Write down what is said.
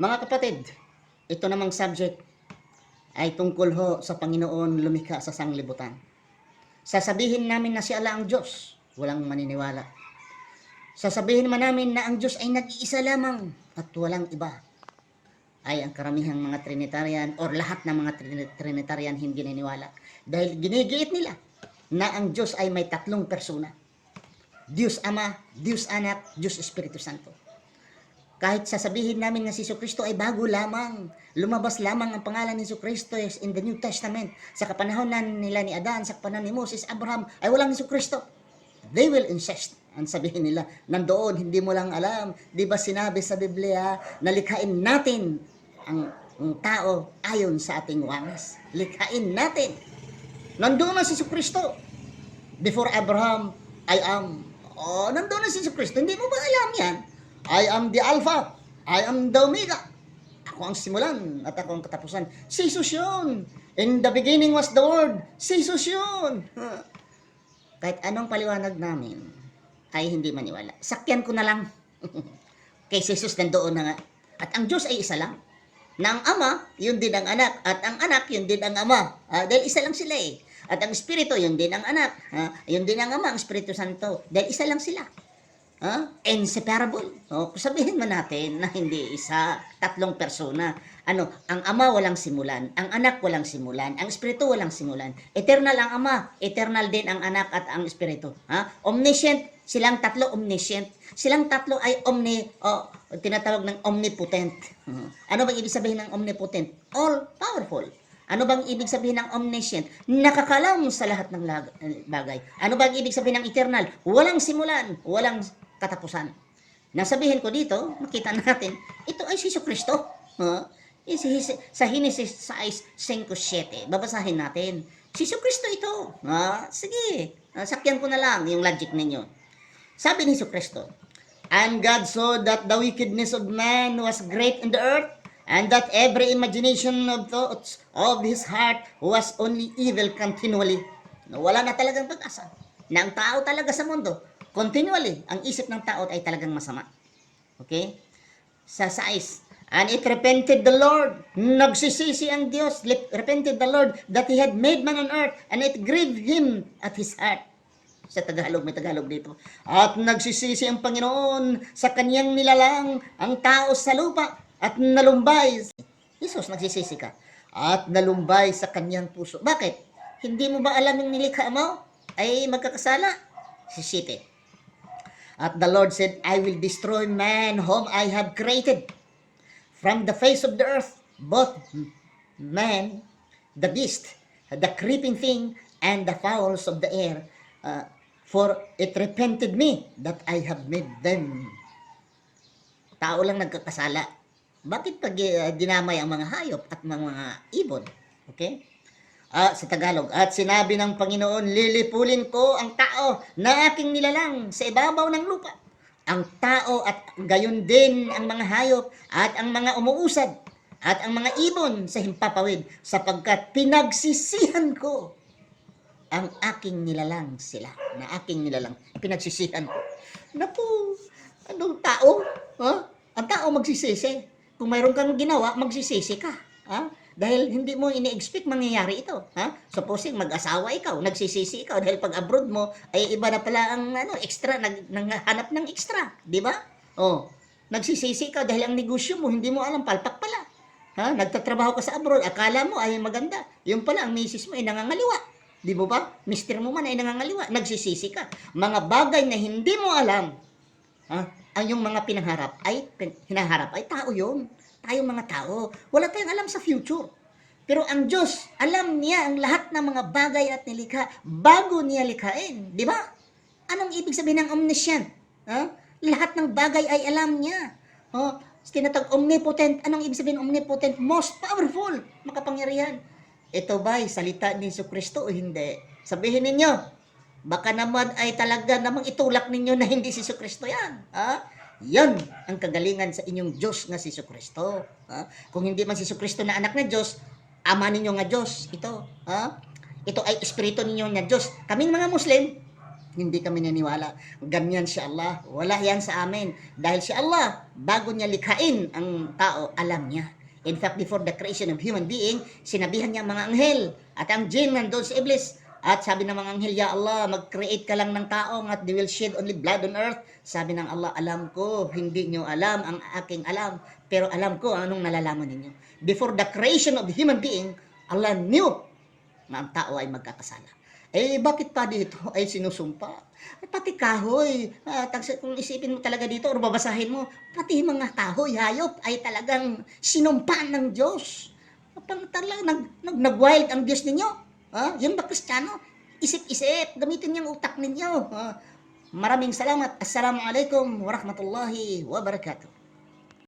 Mga kapatid, ito namang subject ay tungkol ho sa Panginoon lumikha sa sanglibutan. Sasabihin namin na si Allah ang Diyos, walang maniniwala. Sasabihin man namin na ang Diyos ay nag-iisa lamang at walang iba, ay ang karamihang mga Trinitarian or lahat ng mga Trinitarian hindi naniniwala. Dahil ginigiit nila na ang Diyos ay may tatlong persona. Diyos Ama, Diyos Anak, Diyos Espiritu Santo. Kahit sasabihin namin na si Jesucristo ay bago lamang, lumabas lamang ang pangalan ni Jesucristo in the New Testament. Sa kapanahon nila ni Adan, sa kapanahon ni Moses, Abraham, ay walang Jesucristo. They will insist. Ang sabihin nila, nandoon, hindi mo lang alam. Di ba sinabi sa Biblia na likhain natin ang tao ayon sa ating wangis. Likhain natin. Nandoon na si Jesucristo. Before Abraham, I am. Oh, nandoon na si Jesucristo. Hindi mo ba alam yan? I am the Alpha. I am the Omega. Ako ang simulan at ako ang katapusan. Si Jesus yun. In the beginning was the Word. Si Jesus yun. Kahit anong paliwanag namin, ay hindi maniwala. Sakyan ko na lang. Kay Jesus nandoon na nga. At ang Diyos ay isa lang. Na ang Ama, yun din ang Anak. At ang Anak, yun din ang Ama. Dahil isa lang sila eh. At ang Espiritu, yun din ang Anak. Yun din ang Ama, ang Espiritu Santo. Dahil isa lang sila. Inseparable. Sabihin man natin na hindi isa, tatlong persona. Ang Ama walang simulan, ang Anak walang simulan, ang Espiritu walang simulan. Eternal ang Ama, eternal din ang Anak at ang Espiritu. Omniscient, silang tatlo omniscient. Silang tatlo ay tinatawag ng omnipotent. Ano bang ibig sabihin ng omnipotent? All powerful. Ano bang ibig sabihin ng omniscient? Nakakalam sa lahat ng bagay. Ano bang ibig sabihin ng eternal? Walang simulan, walang katapusan. Nasabihin ko dito, makita natin, ito ay si Jesucristo. Sa Genesis 6:5-7, babasahin natin. Si Jesucristo ito. Sige, sakyan ko na lang yung logic ninyo. Sabi ni Jesucristo, and God saw that the wickedness of man was great in the earth, and that every imagination of thoughts of his heart was only evil continually. Wala na talagang pag-asa. Na ang tao talaga sa mundo, continually, ang isip ng tao ay talagang masama. Okay? Sa 6, and it repented the Lord. Nagsisisi ang Diyos. Repented the Lord that He had made man on earth, and it grieved Him at His heart. Sa Tagalog, may Tagalog dito. At nagsisisi ang Panginoon sa kanyang nilalang ang tao sa lupa at nalumbay. Jesus, nagsisisi ka. At nalumbay sa kanyang puso. Bakit? Hindi mo ba alam yung nilikha mo ay magkakasala? Sisiti. At the Lord said, I will destroy man whom I have created from the face of the earth, both man, the beast, the creeping thing, and the fowls of the air, for it repented me that I have made them. Tao lang nagkakasala. Bakit pag dinamay ang mga hayop at mga ibon? Okay? Sa Tagalog, at sinabi ng Panginoon, lilipulin ko ang tao na aking nilalang sa ibabaw ng lupa. Ang tao at gayon din ang mga hayop at ang mga umuusad at ang mga ibon sa himpapawid, sapagkat pinagsisihan ko ang aking nilalang sila. Na aking nilalang, pinagsisihan ko. Naku, anong tao? Ang tao magsisisi. Kung mayroon kang ginawa, magsisisi ka. Dahil hindi mo ini-expect mangyayari ito. Supposing mag-asawa ikaw, nagsisisi ikaw dahil pag abroad mo ay iba na pala ang extra, naghanap ng extra, di ba? Nagsisisi ikaw dahil ang negosyo mo hindi mo alam, palpak pala. Nagtatrabaho ka sa abroad, akala mo ay maganda. Yung pala ang misis mo ay nangangaliwa. Di mo ba? Mister mo man ay nangangaliwa, nagsisisi ka. Mga bagay na hindi mo alam, ang yung mga hinaharap ay tao yun. Tayong mga tao, wala tayong alam sa future. Pero ang Diyos, alam niya ang lahat ng mga bagay at nilikha bago niya likhain. Di ba? Anong ibig sabihin ng omniscient? Lahat ng bagay ay alam niya. Tinatawag omnipotent. Anong ibig sabihin ng omnipotent? Most powerful, makapangyarihan. Ito ba'y salita ni Jesucristo o hindi? Sabihin ninyo, baka naman ay talaga namang itulak ninyo na hindi si Jesucristo yan. Yan ang kagalingan sa inyong Diyos na si Jesucristo. Kung hindi man si Jesucristo na anak na Diyos, ama ninyo nga Diyos. Ito ay espiritu ninyo na Diyos. Kaming mga Muslim, Hindi kami naniniwala. Ganyan si Allah. Wala yan sa amin. Dahil si Allah, bago niya likhain ang tao, alam niya. In fact, before the creation of human being, sinabihan niya ang mga anghel at ang jinn nandun sa Iblis. At sabi ng mga anghel, Ya Allah, mag-create ka lang ng tao at they will shed only blood on earth. Sabi ng Allah, alam ko, hindi nyo alam ang aking alam, pero alam ko anong nalalaman ninyo. Before the creation of the human being, Allah knew na ang tao ay magkakasala. Eh, bakit pa dito ay sinusumpa? Pati kahoy, kung isipin mo talaga dito o babasahin mo, pati mga kahoy, hayop ay talagang sinumpa ng Diyos. Talagang nag-wild ang Diyos ninyo. Yun ba Kristiyano? Isip-isip, gamitin yung utak ninyo. Maraming salamat. Assalamualaikum warahmatullahi wabarakatuh.